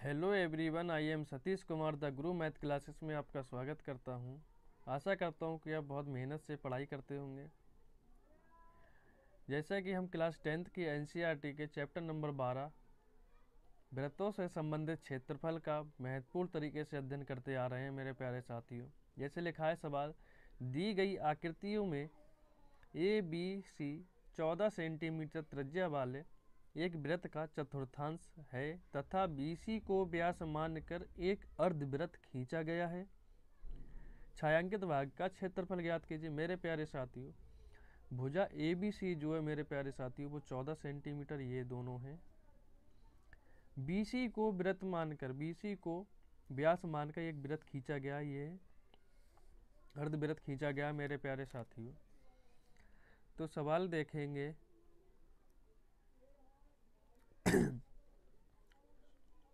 Hello everyone, I am Satish Kumar the Guru math classes में आपका स्वागत करता हूं। आशा करता हूं कि आप बहुत मेहनत से पढ़ाई करते होंगे। जैसा कि हम क्लास 10th की एनसीईआरटी के चैप्टर नंबर 12 वृत्तों से संबंधित क्षेत्रफल का महत्वपूर्ण तरीके से अध्ययन करते आ रहे हैं मेरे प्यारे साथियों। जैसे लिखा है सवाल, दी गई आकृतियों में ए बी सी 14 सेंटीमीटर त्रिज्या वाले एक वृत्त का चतुर्थांश है तथा BC को व्यास मानकर एक अर्धवृत्त खींचा गया है। छायांकित भाग का क्षेत्रफल ज्ञात कीजिए। मेरे प्यारे साथियों, भुजा ABC जो है मेरे प्यारे साथियों वो 14 सेंटीमीटर ये दोनों हैं। BC को वृत्त मानकर, BC को व्यास मानकर एक वृत्त खींचा गया, ये अर्धवृत्त खींचा गया मेरे प्यारे साथियों। तो सवाल देखेंगे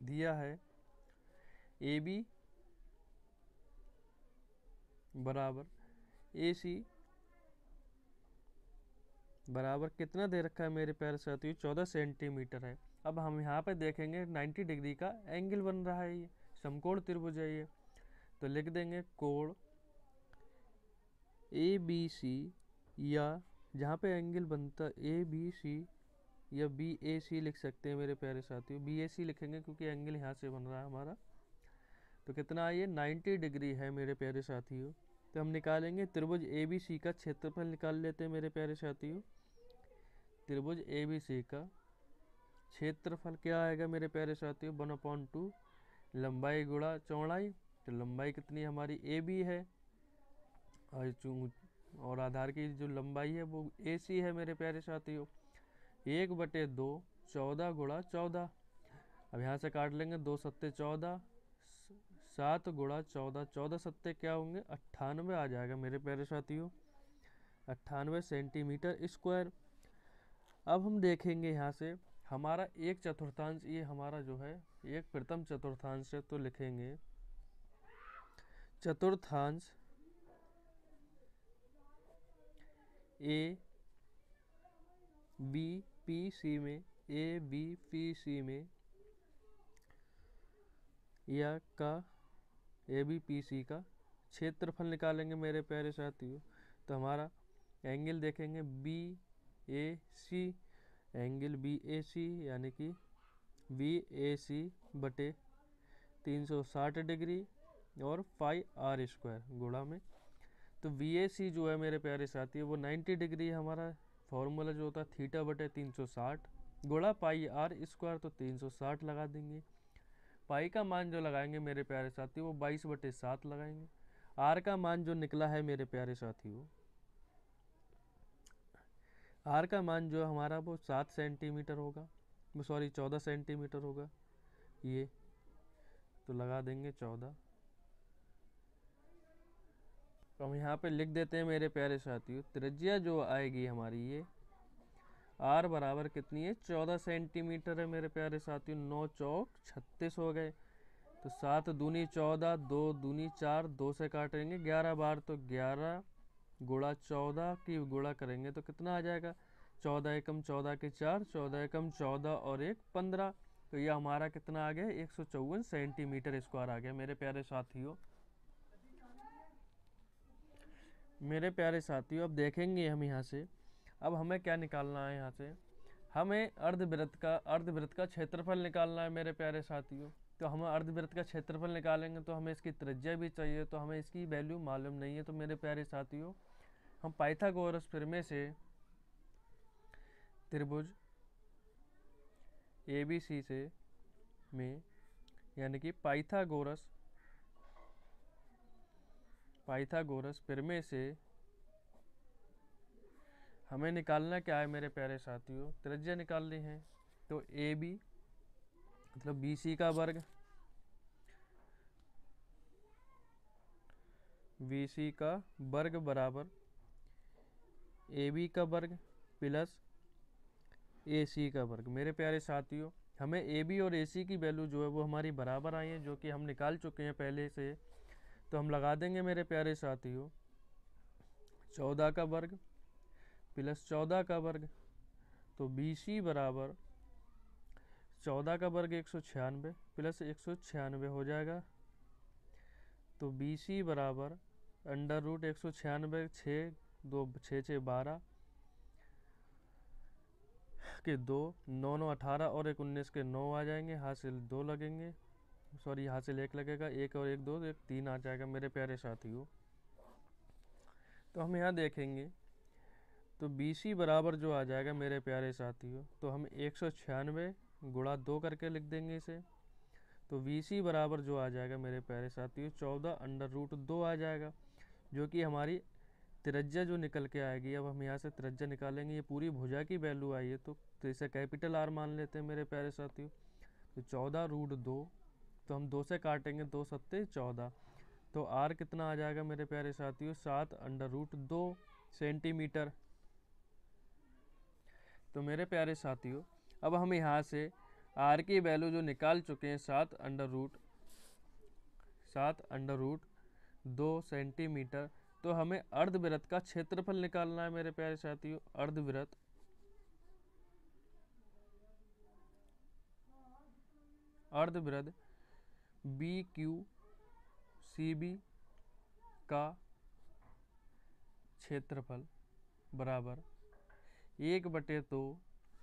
दिया है AB बराबर AC बराबर कितना दे रखा है मेरे प्यारे साथियों, 14 सेंटीमीटर है। अब हम यहाँ पे देखेंगे 90 डिग्री का एंगल बन रहा है, ये समकोण त्रिभुज है ये। तो लिख देंगे कोण ABC, या जहाँ पे एंगल बनता ABC या BAC लिख सकते हैं मेरे प्यारे साथियों। BAC लिखेंगे क्योंकि एंगल यहाँ से बन रहा है हमारा। तो कितना है ये, 90 डिग्री है मेरे प्यारे साथियों। तो हम निकालेंगे त्रिभुज ABC का क्षेत्रफल निकाल लेते हैं मेरे प्यारे साथियों। त्रिभुज ABC का क्षेत्रफल क्या आएगा मेरे प्यारे साथियों, 1/2 लंबाई गुणा चौड़ाई। तो लंबाई कितनी हमारी AB है और आधार की जो लंबाई है वो AC है मेरे प्यारे साथियों। 1/2 14 गुणा 14। अब यहाँ से काट लेंगे, 2 सत्ते 14, 7 गुणा 14, 14 सत्ते क्या होंगे 98 आ जाएगा मेरे प्यारे साथियों, 98 सेंटीमीटर स्क्वायर। अब हम देखेंगे यहाँ से हमारा एक चतुर्थांश, ये हमारा जो है एक प्रथम चतुर्थांश है। तो लिखेंगे चतुर्थांश ABPC में, ABPC में या का ABPC का क्षेत्रफल निकालेंगे मेरे प्यारे साथियों। तो हमारा एंगल देखेंगे BAC, एंगल BAC यानी कि BAC बटे 360 डिग्री और पाई R स्क्वायर गुणा में। तो BAC जो है मेरे प्यारे साथी वो 90 डिग्री हमारा फॉर्मूला जो होता है थीटा बटे 360 गुणा पाई R स्क्वायर। तो 360 लगा देंगे। पाई का मान जो लगाएंगे मेरे प्यारे साथी वो 22/7 लगाएंगे। R का मान जो निकला है मेरे प्यारे साथियों, R का मान जो हमारा वो 7 सेंटीमीटर होगा, वो सॉरी 14 सेंटीमीटर होगा ये। तो लगा देंगे 14। तो हम यहाँ पे लिख देते हैं मेरे प्यारे साथियों, त्रिज्या जो आएगी हमारी ये R बराबर कितनी है, 14 सेंटीमीटर है मेरे प्यारे साथियों। 9 चौक 36 हो गए। तो 7 दूनी 14, 2 दूनी 4, 2 से काटेंगे 11 बार। तो 11 गुणा 14 की गुणा करेंगे तो कितना आ जाएगा, 14 एकम 14 के 4, 14 एकम 14 और 1 15। तो ये हमारा कितना आ गया, 154 सेंटीमीटर स्क्वायर आ गया मेरे प्यारे साथियों। मेरे प्यारे साथियों अब देखेंगे हम यहाँ से, अब हमें क्या निकालना है, यहाँ से हमें अर्धवृत्त का क्षेत्रफल निकालना है मेरे प्यारे साथियों। तो हम अर्धवृत्त का क्षेत्रफल निकालेंगे तो हमें इसकी त्रिज्या भी चाहिए, तो हमें इसकी वैल्यू मालूम नहीं है। तो मेरे प्यारे साथियों हम पाइथागोरस प्रमेय से त्रिभुज ABC से में यानी कि पाइथागोरस प्रमेय से हमें निकालना क्या है मेरे प्यारे साथियों, त्रिज्या निकालनी है। तो AB मतलब BC का वर्ग, BC का वर्ग बराबर AB का वर्ग प्लस AC का वर्ग। मेरे प्यारे साथियों हमें AB और AC की वैल्यू जो है वो हमारी बराबर आई है, जो कि हम निकाल चुके हैं पहले से। तो हम लगा देंगे मेरे प्यारे साथियों 14 का वर्ग प्लस 14 का वर्ग। तो BC बराबर 14 का वर्ग 196 प्लस 196 हो जाएगा। तो बी सी बराबर अंडर रूट 196, 6 के 2, 9 9 18 और 1 19 के 9 आ जाएंगे, हासिल 2 लगेंगे, सॉरी हासिल 1 लगेगा, 1 और 1 2, 1 3 आ जाएगा मेरे प्यारे साथियों। तो हम यहाँ देखेंगे तो बी सी बराबर जो आ जाएगा मेरे प्यारे साथियों, तो हम 196 गुणा 2 करके लिख देंगे इसे। तो वी सी बराबर जो आ जाएगा मेरे प्यारे साथियों 14 अंडर रूट 2 आ जाएगा, जो कि हमारी त्रिज्या जो निकल के आएगी। अब हम यहाँ से त्रिज्या निकालेंगे, ये पूरी भुजा की वैल्यू आई है तो इसे कैपिटल आर मान लेते हैं मेरे प्यारे साथियों। तो 14 रूट 2, तो हम 2 से काटेंगे, 2 सत्ते 14, तो आर कितना आ जाएगा मेरे प्यारे साथियों 7 अंडर रूट 2 सेंटीमीटर। तो मेरे प्यारे साथियों अब हम यहाँ से आर की वैल्यू जो निकाल चुके हैं 7 अंडर रूट 2 सेंटीमीटर, तो हमें अर्धवृत्त का क्षेत्रफल निकालना है मेरे प्यारे साथियों। अर्धवृत्त बी क्यू सी बी का क्षेत्रफल बराबर 1/2,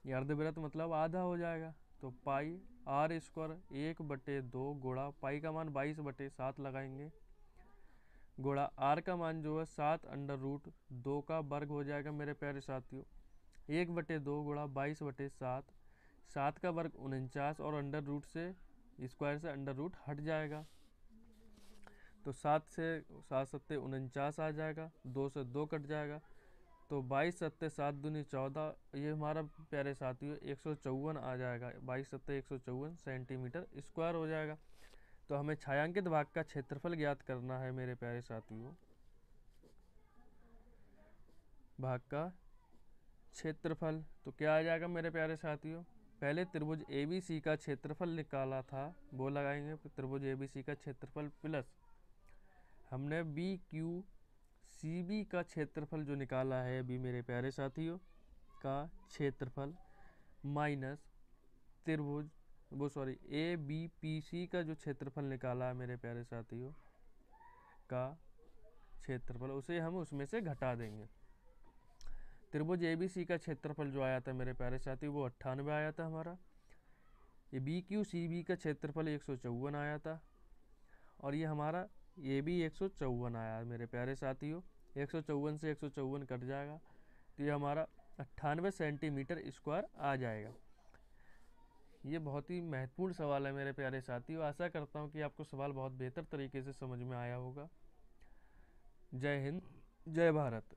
अर्धवृत्त मतलब आधा हो जाएगा, तो पाई आर स्क्वायर 1/2 गुणा पाई का मान 22/7 लगाएंगे, गुणा आर का मान जो है 7 अंडर रूट 2 का वर्ग हो जाएगा मेरे प्यारे साथियों। 1/2 गुणा 22/7, 7 का वर्ग 49 और अंडर रूट से स्क्वायर से अंडर रूट हट जाएगा, तो 7 से 7 सत्ते 49 आ जाएगा, 2 से 2 कट जाएगा, तो 22 सत्ते 7 दूनी 14, ये हमारा प्यारे साथियों 154 आ जाएगा, 22 सत्ते 154 सेंटीमीटर स्क्वायर हो जाएगा। तो हमें छायांकित भाग का क्षेत्रफल ज्ञात करना है मेरे प्यारे साथियों। भाग का क्षेत्रफल तो क्या आ जाएगा मेरे प्यारे साथियों, पहले त्रिभुज ABC का क्षेत्रफल निकाला था वो लगाएंगे, त्रिभुज ABC का क्षेत्रफल प्लस हमने BQCB का क्षेत्रफल जो निकाला है अभी मेरे प्यारे साथियों का क्षेत्रफल माइनस त्रिभुज ABPC का जो क्षेत्रफल निकाला है मेरे प्यारे साथियों का क्षेत्रफल, उसे हम उसमें से घटा देंगे। त्रिभुज ABC का क्षेत्रफल जो आया था मेरे प्यारे साथियों वो 98 आया था हमारा, ये BQCB का क्षेत्रफल 154 आया था, और ये हमारा ये भी 154 आया है मेरे प्यारे साथियों। 154 से 154 कट जाएगा, तो ये हमारा 98 सेंटीमीटर स्क्वायर आ जाएगा। ये बहुत ही महत्वपूर्ण सवाल है मेरे प्यारे साथियों, आशा करता हूँ कि आपको सवाल बहुत बेहतर तरीके से समझ में आया होगा। जय हिंद, जय भारत।